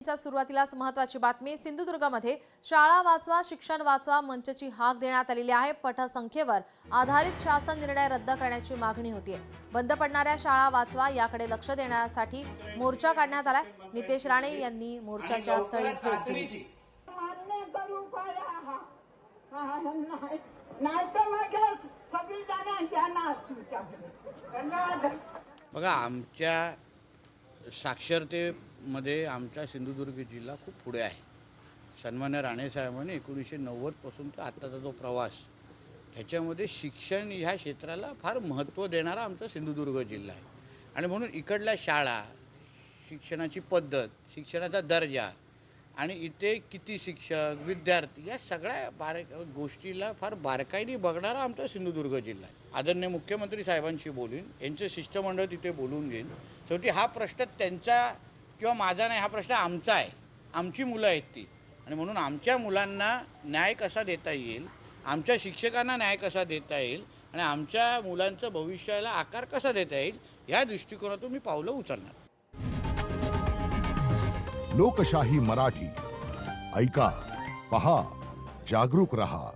च्या सुरुवातीलाच महत्त्वाची बातमी। सिंधुदुर्गमध्ये शाळा वाचवा शिक्षण वाचवा मंचची हाक देण्यात आलेली आहे। पटसंख्येवर आधारित शासन निर्णय रद्द करण्याची मागणी होती। बंद पडणाऱ्या शाळा वाचवा याकडे लक्ष देण्यासाठी मोर्चा काढण्यात आलाय। नितेश राणे यांनी मोर्चाच्या स्थळी भेट दिली। बघा, आमच्या साक्षरतेमध्ये आमचा सिंधुदुर्ग जिल्हा खूप पुढे आहे। सन्मान्य राणे साहेबांनी 1990 पासूनचा आत्ताचा जो प्रवास, ह्याच्यामध्ये शिक्षण ह्या क्षेत्राला फार महत्त्व देणारा आमचा सिंधुदुर्ग जिल्हा आहे। आणि म्हणून इकडल्या शाळा, शिक्षणाची पद्धत, शिक्षणाचा दर्जा आणि इथे किती शिक्षक, विद्यार्थी या सगळ्या गोष्टीला फार बारकाईने बघणारा आमचा सिंधुदुर्ग जिल्हा आहे। आदरणीय मुख्यमंत्री साहेबांशी बोलीन, यांचे शिष्टमंडळ तिथे बोलून घेईन। शेवटी हा प्रश्न त्यांचा किंवा माझा नाही, हा प्रश्न आमचा आहे। आमची मुलं आहेत ती, आणि म्हणून आमच्या मुलांना न्याय कसा देता येईल, आमच्या शिक्षकांना न्याय कसा देता येईल आणि आमच्या मुलांचं भविष्याला आकार कसा देता येईल, या दृष्टिकोनातून मी पावलं उचलणार। लोकशाही मराठी ऐका, पहा, जागरूक रहा।